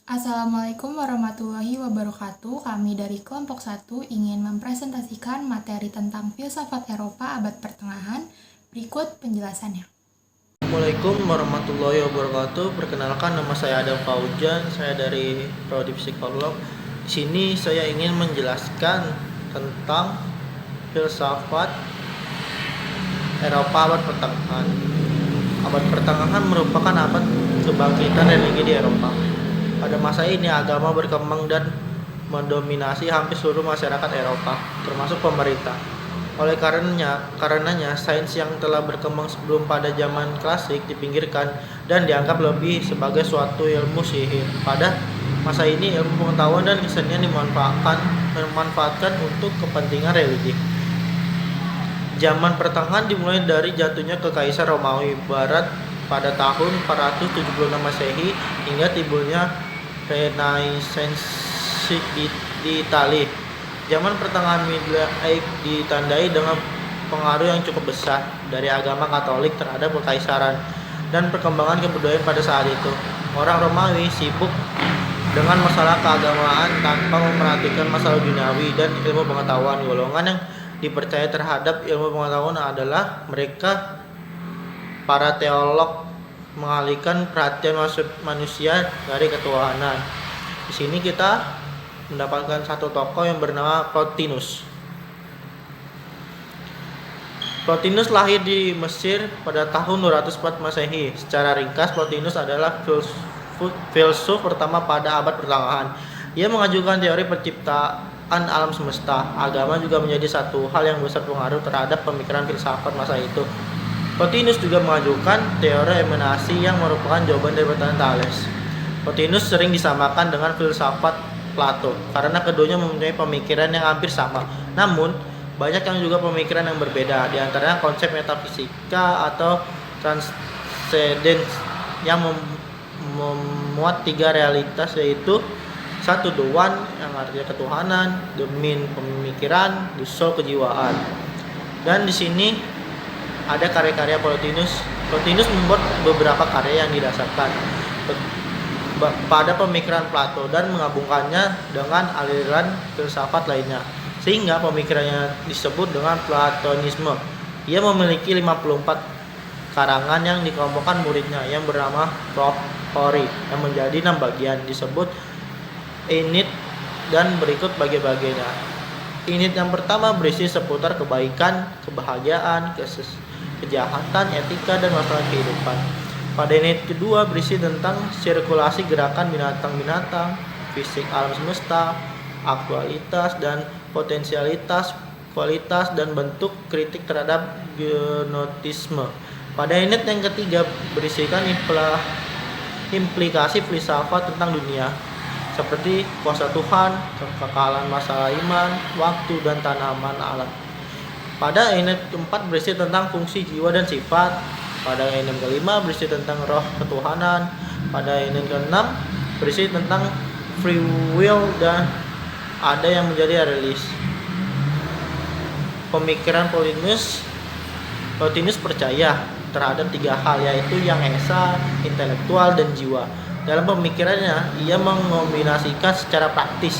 Assalamualaikum warahmatullahi wabarakatuh. Kami dari kelompok 1 ingin mempresentasikan materi tentang filsafat Eropa abad pertengahan. Berikut penjelasannya. Assalamualaikum warahmatullahi wabarakatuh. Perkenalkan, nama saya Adam Faujan. Saya dari Prodi Psikolog. Di sini saya ingin menjelaskan tentang filsafat Eropa abad pertengahan. Abad pertengahan merupakan abad kebangkitan religi di Eropa. Pada masa ini agama berkembang dan mendominasi hampir seluruh masyarakat Eropa, termasuk pemerintah. Oleh karenanya sains yang telah berkembang sebelum pada zaman klasik dipinggirkan dan dianggap lebih sebagai suatu ilmu sihir. Pada masa ini ilmu pengetahuan dan kesenian dimanfaatkan untuk kepentingan religi. Zaman pertengahan dimulai dari jatuhnya Kekaisaran Romawi Barat pada tahun 476 Masehi hingga timbulnya Renaissance di Italia. Zaman pertengahan Middle Age ditandai dengan pengaruh yang cukup besar dari agama Katolik terhadap kekaisaran dan perkembangan kebudayaan pada saat itu. Orang Romawi sibuk dengan masalah keagamaan tanpa memperhatikan masalah duniawi dan ilmu pengetahuan. Golongan yang dipercaya terhadap ilmu pengetahuan adalah mereka para teolog, mengalihkan perhatian manusia dari ketuhanan. Di sini kita mendapatkan satu tokoh yang bernama Plotinus. Plotinus lahir di Mesir pada tahun 204 Masehi. Secara ringkas, Plotinus adalah filsuf pertama pada abad pertengahan. Ia mengajukan teori penciptaan alam semesta. Agama juga menjadi satu hal yang besar pengaruh terhadap pemikiran filsafat masa itu. Plotinus juga mengajukan teori emanasi yang merupakan jawaban dari pertanyaan Thales. Plotinus sering disamakan dengan filsafat Plato karena keduanya mempunyai pemikiran yang hampir sama. Namun, banyak yang juga pemikiran yang berbeda, di antaranya konsep metafisika atau transcendence yang memuat tiga realitas, yaitu satu, the one yang artinya ketuhanan, the mind pemikiran, the soul kejiwaan. Dan di sini ada karya-karya Plotinus. Plotinus membuat beberapa karya yang didasarkan pada pemikiran Plato dan menggabungkannya dengan aliran filsafat lainnya, sehingga pemikirannya disebut dengan Platonisme. Ia memiliki 54 karangan yang dikelompokkan muridnya yang bernama Prohori yang menjadi 6 bagian, disebut Enid, dan berikut bagian-bagiannya. Enid yang pertama berisi seputar kebaikan, kebahagiaan, kejahatan, etika, dan masalah kehidupan. Pada unit kedua berisi tentang sirkulasi gerakan binatang-binatang, fisik alam semesta, aktualitas dan potensialitas, kualitas dan bentuk, kritik terhadap gnotisme. Pada unit yang ketiga berisikan implikasi filsafat tentang dunia, seperti kuasa Tuhan, kekekalan masalah iman, waktu, dan tanaman alam. Pada unit keempat berisi tentang fungsi jiwa dan sifat. Pada unit kelima berisi tentang roh ketuhanan. Pada unit keenam berisi tentang free will dan ada yang menjadi realis. Pemikiran Plotinus percaya terhadap tiga hal, yaitu yang esa, intelektual, dan jiwa. Dalam pemikirannya, ia mengombinasikan secara praktis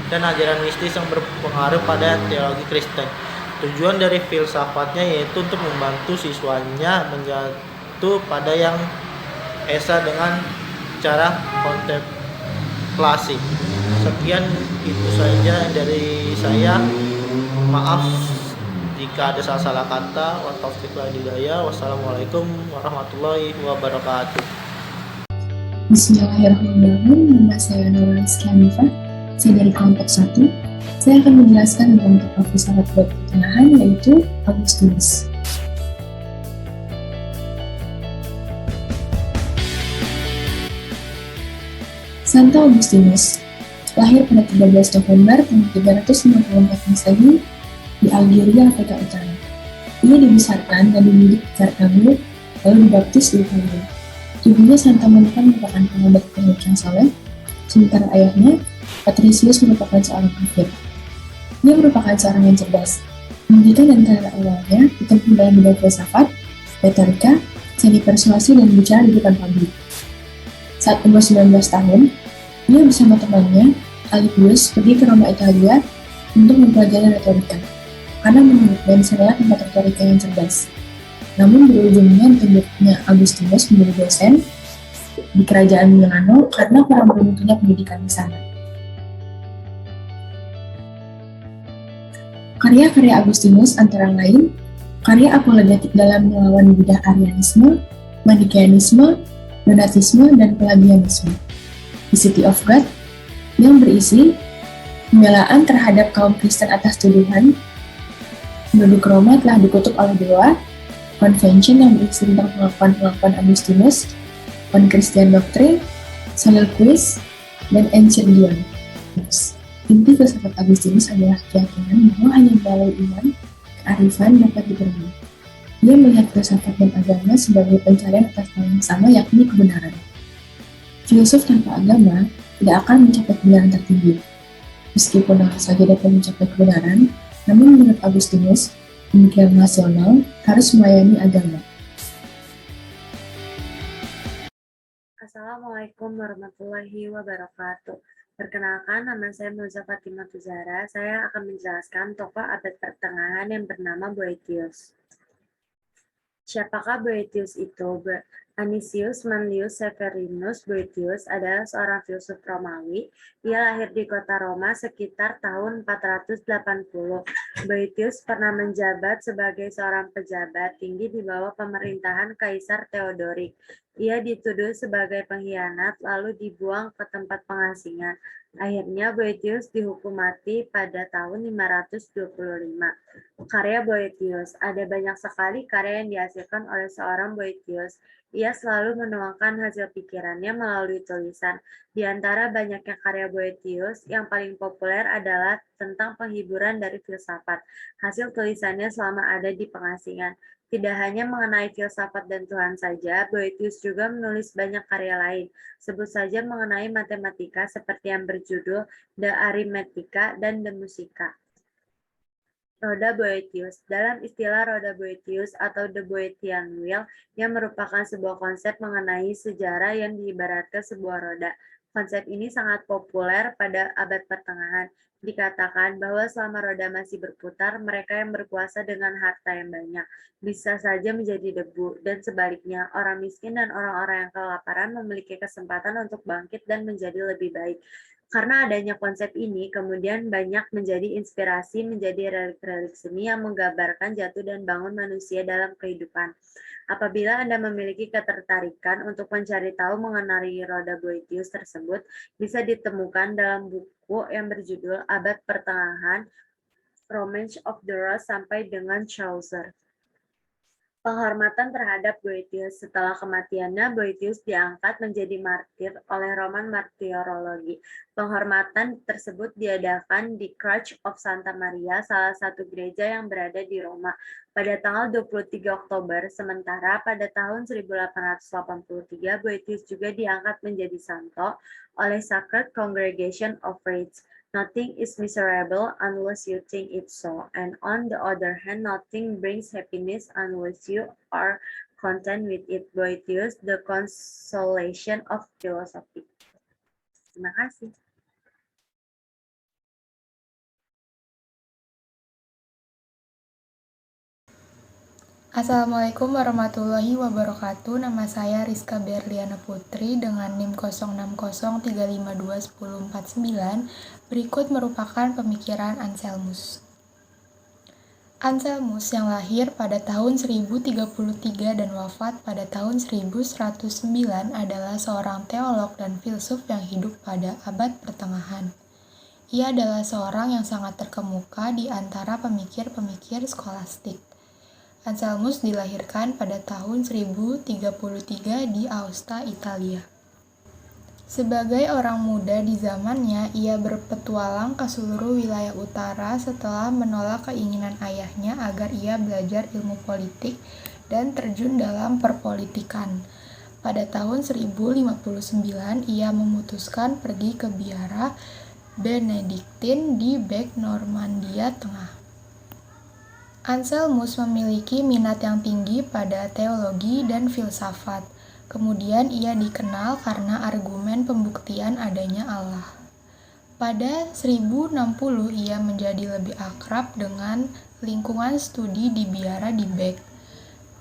dan ajaran mistis yang berpengaruh pada teologi Kristen. Tujuan dari filsafatnya yaitu untuk membantu siswanya menjatuh pada yang esa dengan cara kontemplasi. Sekian itu saja dari saya. Maaf jika ada salah kata. Wassalamualaikum warahmatullahi wabarakatuh. Bismillahirrahmanirrahim. Nama saya Nurul Rizky. Saya dari kelompok 1. Saya akan menjelaskan tentang tokoh filsafat abad pertengahan, yaitu Augustinus. Santo Augustinus lahir pada 13 November tahun 354 Masehi di Algeria, Afrika Utara. Ia dibesarkan dan dididik di Kartago, lalu dibaptis di Italia. Ibunya Santa Monica merupakan pengabat Katolik yang saleh, sementara ayahnya Patricius merupakan seorang kafir. Dia merupakan seorang yang cerdas. Pendidikan dan karir awalnya ditempuh dalam bidang filsafat, retorika, seni persuasi, dan bicara di depan publik. Saat umur 19 tahun, Ia bersama temannya, Alypius, pergi ke Roma, Italia untuk mempelajari retorika, karena menurutnya disanalah tempat retorika yang cerdas. Namun berujungnya ditunjuknya Agustinus menjadi dosen di kerajaan Milano karena kurang beruntuknya pendidikan di sana. Karya-karya Agustinus antara lain karya apologetik dalam melawan bidah Arianisme, Manichaeanisme, Donatisme, dan Pelagianisme. The City of God yang berisi pembelaan terhadap kaum Kristen atas tuduhan penduduk Roma telah dikutuk oleh dewa, Convention yang berisi tentang pengakuan-pengakuan Agustinus, On Christian Doctrine, Soliloquies, dan Enchiridion. Inti filsafat Agustinus adalah keyakinan bahwa hanya melalui iman, kearifan dapat dipenuhi. Dia melihat filsafat dan agama sebagai pencarian atas hal yang sama, yakni kebenaran. Filsuf tanpa agama tidak akan mencapai kebenaran tertinggi. Meskipun hal saja dapat mencapai kebenaran, namun menurut Agustinus, pemikiran rasional harus melayani agama. Assalamualaikum warahmatullahi wabarakatuh. Perkenalkan, nama saya Muza Fatimah Tuzara. Saya akan menjelaskan tokoh abad pertengahan yang bernama Boethius. Siapakah Boethius itu? Anicius Manlius Severinus Boethius adalah seorang filsuf Romawi. Ia lahir di kota Roma sekitar tahun 480. Boethius pernah menjabat sebagai seorang pejabat tinggi di bawah pemerintahan Kaisar Theodoric. Ia dituduh sebagai pengkhianat lalu dibuang ke tempat pengasingan. Akhirnya Boethius dihukum mati pada tahun 525. Karya Boethius. Ada banyak sekali karya yang dihasilkan oleh seorang Boethius. Ia selalu menuangkan hasil pikirannya melalui tulisan. Di antara banyaknya karya Boethius, yang paling populer adalah tentang penghiburan dari filsafat. Hasil tulisannya selama ada di pengasingan. Tidak hanya mengenai filsafat dan Tuhan saja, Boethius juga menulis banyak karya lain. Sebut saja mengenai matematika seperti yang berjudul De Arithmetica dan De Musica. Roda Boethius. Dalam istilah roda Boethius atau The Boethian Wheel, yang merupakan sebuah konsep mengenai sejarah yang diibaratkan sebuah roda. Konsep ini sangat populer pada abad pertengahan. Dikatakan bahwa selama roda masih berputar, mereka yang berkuasa dengan harta yang banyak bisa saja menjadi debu, dan sebaliknya, orang miskin dan orang-orang yang kelaparan memiliki kesempatan untuk bangkit dan menjadi lebih baik. Karena adanya konsep ini, kemudian banyak menjadi inspirasi menjadi relik-relik seni yang menggambarkan jatuh dan bangun manusia dalam kehidupan. Apabila Anda memiliki ketertarikan untuk mencari tahu mengenai roda Boethius tersebut, bisa ditemukan dalam buku yang berjudul Abad Pertengahan, Romance of the Rose sampai dengan Chaucer. Penghormatan terhadap Boethius. Setelah kematiannya, Boethius diangkat menjadi martir oleh Roman Martyrology. Penghormatan tersebut diadakan di Church of Santa Maria, salah satu gereja yang berada di Roma, pada tanggal 23 Oktober. Sementara pada tahun 1883, Boethius juga diangkat menjadi santo oleh Sacred Congregation of Friars. Nothing is miserable unless you think it so, and on the other hand, nothing brings happiness unless you are content with it. Boethius, The Consolation of Philosophy. Terima kasih. Assalamualaikum warahmatullahi wabarakatuh. Nama saya Rizka Berliana Putri dengan NIM 0603521049. Berikut merupakan pemikiran Anselmus. Anselmus yang lahir pada tahun 1033 dan wafat pada tahun 1109 adalah seorang teolog dan filsuf yang hidup pada abad pertengahan. Ia adalah seorang yang sangat terkemuka di antara pemikir-pemikir skolastik. Anselmus dilahirkan pada tahun 1033 di Aosta, Italia. Sebagai orang muda di zamannya, ia berpetualang ke seluruh wilayah utara setelah menolak keinginan ayahnya agar ia belajar ilmu politik dan terjun dalam perpolitikan. Pada tahun 1059, ia memutuskan pergi ke biara Benediktin di Bec, Normandia Tengah. Anselmus memiliki minat yang tinggi pada teologi dan filsafat. Kemudian ia dikenal karena argumen pembuktian adanya Allah. Pada 1060 ia menjadi lebih akrab dengan lingkungan studi di biara di Beck.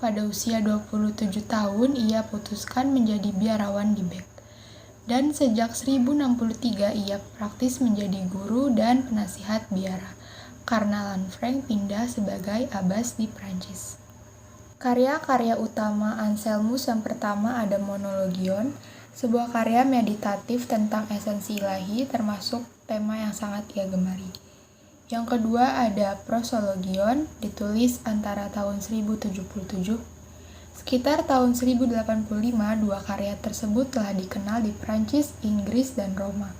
Pada usia 27 tahun ia putuskan menjadi biarawan di Beck. Dan sejak 1063 ia praktis menjadi guru dan penasihat biara, karena Lanfranc pindah sebagai abbas di Prancis. Karya-karya utama Anselmus yang pertama ada Monologion, sebuah karya meditatif tentang esensi ilahi termasuk tema yang sangat ia gemari. Yang kedua ada Prosologion, ditulis antara tahun 1077. Sekitar tahun 1085, dua karya tersebut telah dikenal di Prancis, Inggris, dan Roma.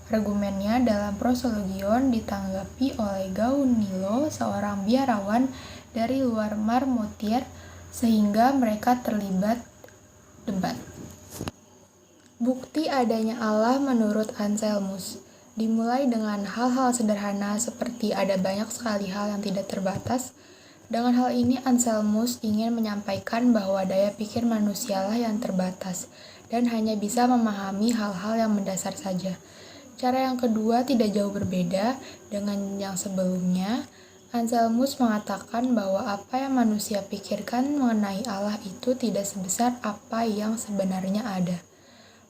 Argumennya dalam Prosologion ditanggapi oleh Gaunilo, seorang biarawan dari luar Marmoutier, sehingga mereka terlibat debat. Bukti adanya Allah menurut Anselmus dimulai dengan hal-hal sederhana seperti ada banyak sekali hal yang tidak terbatas. Dengan hal ini Anselmus ingin menyampaikan bahwa daya pikir manusialah yang terbatas dan hanya bisa memahami hal-hal yang mendasar saja. Cara yang kedua tidak jauh berbeda dengan yang sebelumnya. Anselmus mengatakan bahwa apa yang manusia pikirkan mengenai Allah itu tidak sebesar apa yang sebenarnya ada.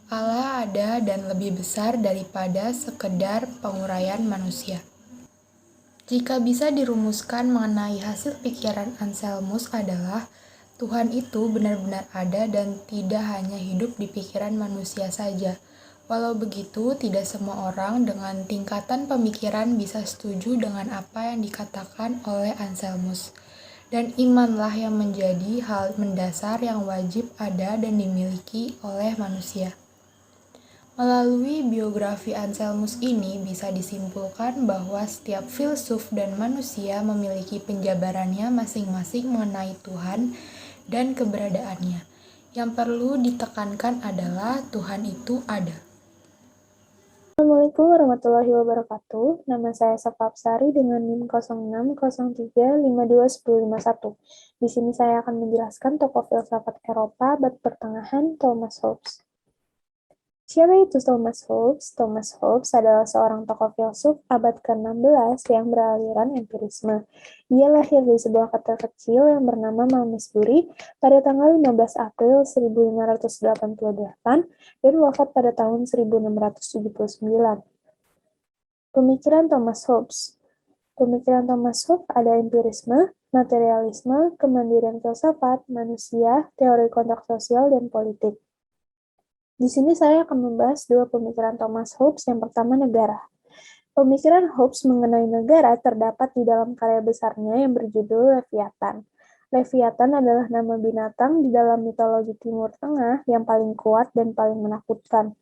Allah ada dan lebih besar daripada sekedar penguraian manusia. Jika bisa dirumuskan mengenai hasil pikiran Anselmus adalah Tuhan itu benar-benar ada dan tidak hanya hidup di pikiran manusia saja. Walau begitu, tidak semua orang dengan tingkatan pemikiran bisa setuju dengan apa yang dikatakan oleh Anselmus. Dan imanlah yang menjadi hal mendasar yang wajib ada dan dimiliki oleh manusia. Melalui biografi Anselmus ini bisa disimpulkan bahwa setiap filsuf dan manusia memiliki penjabarannya masing-masing mengenai Tuhan dan keberadaannya. Yang perlu ditekankan adalah Tuhan itu ada. Assalamualaikum warahmatullahi wabarakatuh. Nama saya Safa Absari dengan NIM 0603521051. Di sini saya akan menjelaskan tokoh filsafat Eropa abad pertengahan Thomas Hobbes. Siapa itu Thomas Hobbes? Thomas Hobbes adalah seorang tokoh filsuf abad ke-16 yang beraliran empirisme. Ia lahir di sebuah kota kecil yang bernama Malmesbury pada tanggal 15 April 1588 dan wafat pada tahun 1679. Pemikiran Thomas Hobbes. Pemikiran Thomas Hobbes ada empirisme, materialisme, kemandirian filsafat, manusia, teori kontrak sosial, dan politik. Di sini saya akan membahas dua pemikiran Thomas Hobbes. Yang pertama, negara. Pemikiran Hobbes mengenai negara terdapat di dalam karya besarnya yang berjudul Leviathan. Leviathan adalah nama binatang di dalam mitologi Timur Tengah yang paling kuat dan paling menakutkan.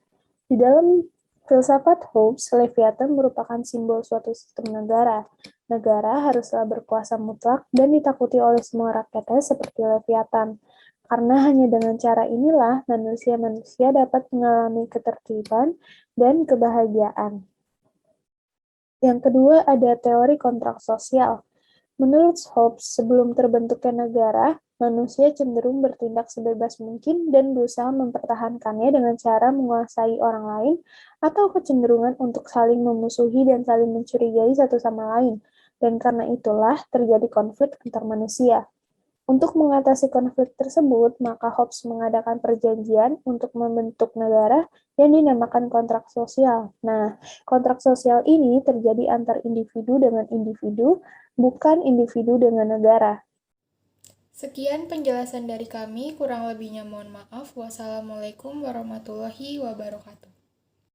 Di dalam filsafat Hobbes, Leviathan merupakan simbol suatu sistem negara. Negara haruslah berkuasa mutlak dan ditakuti oleh semua rakyatnya seperti Leviathan. Karena hanya dengan cara inilah manusia-manusia dapat mengalami ketertiban dan kebahagiaan. Yang kedua ada teori kontrak sosial. Menurut Hobbes, sebelum terbentuknya negara, manusia cenderung bertindak sebebas mungkin dan berusaha mempertahankannya dengan cara menguasai orang lain atau kecenderungan untuk saling memusuhi dan saling mencurigai satu sama lain. Dan karena itulah terjadi konflik antar manusia. Untuk mengatasi konflik tersebut, maka Hobbes mengadakan perjanjian untuk membentuk negara yang dinamakan kontrak sosial. Nah, kontrak sosial ini terjadi antar individu dengan individu, bukan individu dengan negara. Sekian penjelasan dari kami, kurang lebihnya mohon maaf. Wassalamualaikum warahmatullahi wabarakatuh.